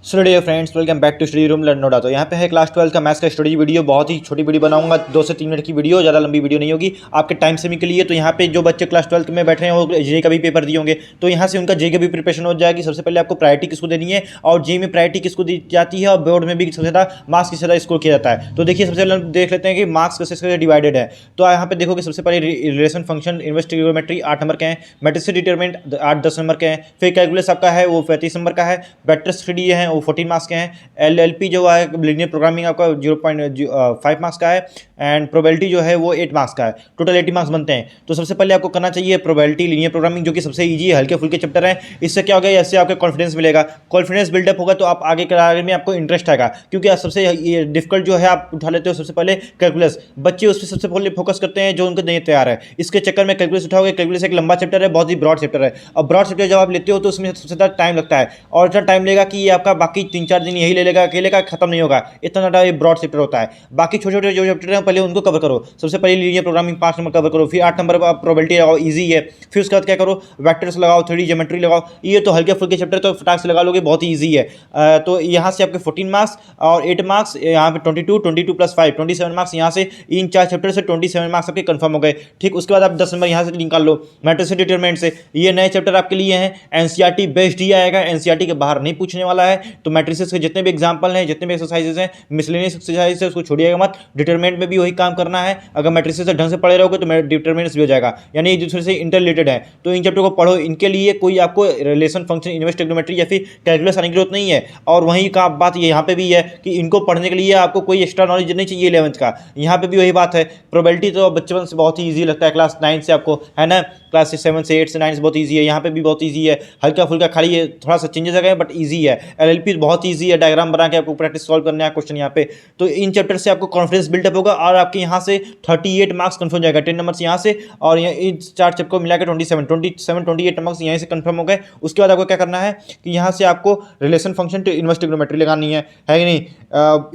So dear friends, welcome back to study room learn no data. तो यहाँ पे है क्लास 12 का मैथ्स का स्टडी वीडियो। बहुत ही छोटी वीडियो बनाऊंगा, 2 से 3 मिनट की वीडियो, ज़्यादा लंबी वीडियो नहीं होगी आपके टाइम सेविंग के लिए। तो यहाँ पे जो बच्चे क्लास 12 में बैठ रहे हैं वो जे का भी पेपर दिए होंगे, तो यहाँ से उनका जे का भी प्रिपरेशन हो जाएगी। सबसे पहले आपको प्रायोरिटी किसको देनी है और जे में प्रायोरिटी किसको दी जाती है और बोर्ड में भी सबसे ज़्यादा मार्क्स किस ज़्यादा स्कोर किया जाता है। तो देखिए, सबसे पहले देख लेते हैं कि मार्क्स कैसे डिवाइडेड है। तो यहाँ पे देखोगे सबसे पहले relation function inverse trigonometry 8 number के हैं, मैट्रिक्स डिटरमिनेंट 8-10 नंबर के हैं, फिर कैलकुलस आपका है वो 35 नंबर का है, वेक्टर स्टडी है वो 14 मार्क्स के हैं, एलएलपी जो है लीनियर प्रोग्रामिंग आपका 0.5 मार्क्स का है, एंड प्रोबेबिलिटी जो है वो 8 मार्क्स का है। टोटल 80 मार्क्स बनते हैं। तो सबसे पहले आपको करना चाहिए प्रोबेबिलिटी लीनियर प्रोग्रामिंग, जो कि सबसे ईजी है, हल्के फुल्के चैप्टर है। इससे क्या होगा, इससे आपको कॉन्फिडेंस मिलेगा, कॉन्फिडेंस बिल्डअप होगा तो आप आगे कराने में आपको इंटरेस्ट आएगा। क्योंकि सबसे डिफिकल्ट जो है आप उठा लेते हो सबसे पहले कैलकुलस, बच्चे उस पर सबसे पहले फोकस करते हैं जो उनको नहीं तैयार है। इसके चक्कर में कैलकुलस उठाओगे, कैलकुलस एक लंबा चैप्टर है, बहुत ही ब्रॉड चैप्टर है। अब ब्रॉड चैप्टर जब आप लेते हो तो उसमें सबसे ज़्यादा टाइम लगता है, और इतना टाइम लेगा कि ये आपका बाकी 3-4 दिन यही ले लेगा, अकेले का खत्म नहीं होगा। इतना ज़्यादा ये ब्रॉड चैप्टर होता है। बाकी छोटे छोटे जो चैप्टर हैं पहले उनको कवर करो। सबसे पहले लीनियर प्रोग्रामिंग 5 नंबर कवर करो, फिर 8 नंबर पर प्रोबेबिलिटी लगाओ, ईजी है। फिर उसके बाद क्या करो, वेक्टर्स लगाओ, 3D ज्योमेट्री लगाओ। ये तो हल्के फुल्के चैप्टर तो फटाक से लगा लोगे, बहुत ही ईजी है। तो यहाँ से आपके 14 मार्क्स और 8 मार्क्स, यहाँ पे 22 प्लस 5 27 मार्क्स। यहाँ से इन 4 चैप्टर से 27 मार्क्स आपके कंफर्म हो गए। ठीक, उसके बाद आप 10 नंबर यहाँ से निकाल लो मैट्रिक्स डिटरमिनेंट से। ये नए चैप्टर आपके लिए हैं, एनसीईआरटी बेस्ड ही आएगा, एनसीईआरटी के बाहर नहीं पूछने वाला है। तो मैट्रिसेस के जितने भी एग्जाम्पल हैं, जितने भी एक्सरसाइजेस हैं, मिसलेनियस एक्सरसाइज है, उसको छोड़िएगा मत। डिटरमिनेंट में भी वही काम करना है। अगर मैट्रिसेस से ढंग से पढ़े रहोगे तो डिटरमिनेंट्स भी हो जाएगा, यानी एक दूसरे से इंटर रिलेटेड है। तो इन चैप्टर को पढ़ो, इनके लिए कोई आपको रिलेशन फंक्शन इन्वर्स ट्रिग्नोमेट्री या फिर कैलकुलस आने की जरूरत नहीं है। और वहीं का बात यहाँ पे भी है कि इनको पढ़ने के लिए आपको कोई एक्स्ट्रा नॉलेज नहीं चाहिए 11th का। यहाँ पे भी वही बात है। प्रोबेबिलिटी तो बचपन से बहुत ही ईजी लगता है, क्लास 9 से आपको, है ना, क्लास 7 से 8 से 9 से बहुत ईजी है। यहाँ पे भी बहुत ईजी है, हल्का फुल्का, खाली ये थोड़ा सा चेंजेस आ गए बट ईजी है। एलएलपी बहुत ईजी है, डायग्राम बना के आपको प्रैक्टिस सॉल्व करना है क्वेश्चन यहाँ पे। तो इन चैप्टर से आपको कॉन्फिडेंस बिल्डअप होगा और आपके यहाँ से 38 मार्क्स कन्फर्म हो जाएगा, 10 नंबर यहाँ से, और इन 4 चैप्टर को मिला के 28 मार्क्स यहीं से कन्फर्म हो गए। उसके बाद आपको क्या करना है कि यहाँ से आपको relation function to inverse trigonometry लगानी है कि नहीं।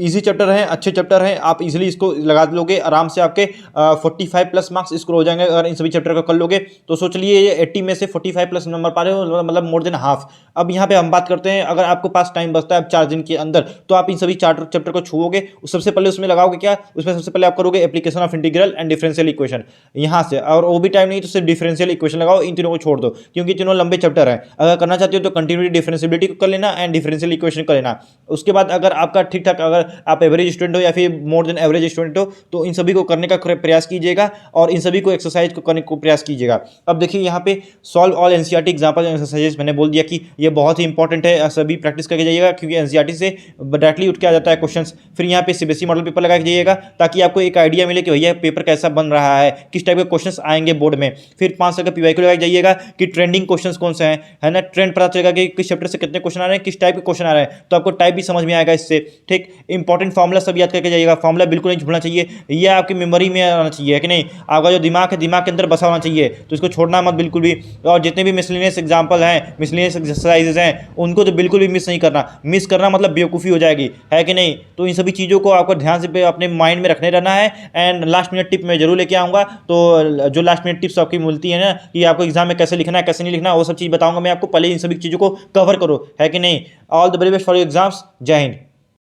ईजी चैप्टर है, अच्छे चैप्टर हैं, आप इजीली इसको लगा लोगे आराम से। आपके 45 प्लस मार्क्स स्कोर हो जाएंगे अगर इन सभी चैप्टर को कर लोगे। तो सोच लिए ये 80 में से 45 प्लस नंबर पा रहे हो, मतलब मोर देन हाफ। अब यहाँ पे हम बात करते हैं, अगर आपके पास टाइम बचता है 4 दिन के अंदर, तो आप इन सभी 4 चैप्टर को छुओगे। सबसे पहले उसमें लगाओगे क्या, उसमें सबसे पहले आप करोगे application of integral and differential equation यहाँ से, और वो भी टाइम नहीं तो सिर्फ डिफरेंशियल इक्वेशन लगाओ। इन तीनों को छोड़ दो क्योंकि तीनों लंबे चैप्टर हैं। अगर करना चाहते हो तो कंटिन्यूटी डिफरेंशियबिलिटी को कर लेना एंड डिफरेंशियल इक्वेशन कर लेना। उसके बाद अगर आपका ठीक ठाक, अगर आप एवरेज स्टूडेंट हो या फिर मोर देन एवरेज स्टूडेंट हो, तो इन सभी को करने का प्रयास कीजिएगा और इन सभी को एक्सरसाइज को करने को प्रयास कीजिएगा। अब देखिए यहाँ पे solve all NCERT example exercises, मैंने बोल दिया कि ये बहुत ही इंपॉर्टेंट है, सभी प्रैक्टिस करके जाइएगा क्योंकि एनसीईआरटी से डायरेक्टली उठ के आ जाता है क्वेश्चंस। फिर यहाँ पे सीबीएसई मॉडल पेपर लगा के जाइएगा ताकि आपको एक आइडिया मिले कि भैया पेपर कैसा बन रहा है, किस टाइप के क्वेश्चंस आएंगे बोर्ड में। फिर 5 साल का पीवाईक्यू लगा के जाइएगा कि ट्रेंडिंग क्वेश्चंस कौन से हैं, है ना, ट्रेंड पता चलेगा कि किस चैप्टर से कितने क्वेश्चन आ रहे हैं, किस टाइप के क्वेश्चन आ रहे हैं, तो आपको टाइप भी समझ में आएगा इससे। ठीक, इंपॉर्टेंट फॉर्मुला सब याद करके जाइएगा, फॉर्मुला बिल्कुल नहीं भूलना चाहिए, ये आपकी मेमोरी में आना चाहिए, है कि नहीं। आपका जो दिमाग है, दिमाग के अंदर बसा होना चाहिए, तो इसको छोड़ना मत बिल्कुल भी। और जितने भी मिसलेनियस एग्जाम्पल हैं, मिसलेनियस एक्सरसाइजेज हैं, उनको तो बिल्कुल भी मिस नहीं करना। मिस करना मतलब बेवकूफ़ी हो जाएगी, है कि नहीं। तो इन सभी चीज़ों को आपको ध्यान से अपने माइंड में रखने रहना है। एंड लास्ट मिनट टिप मैं जरूर लेके आऊँगा। तो जो लास्ट मिनट टिप्स आपकी मिलती है ना कि आपको एग्जाम में कैसे लिखना है कैसे नहीं लिखना, वो सब चीज़ बताऊँगा मैं आपको। पहले इन सभी चीज़ों को कवर करो, है कि नहीं। All the very best for your exams. जय हिंद।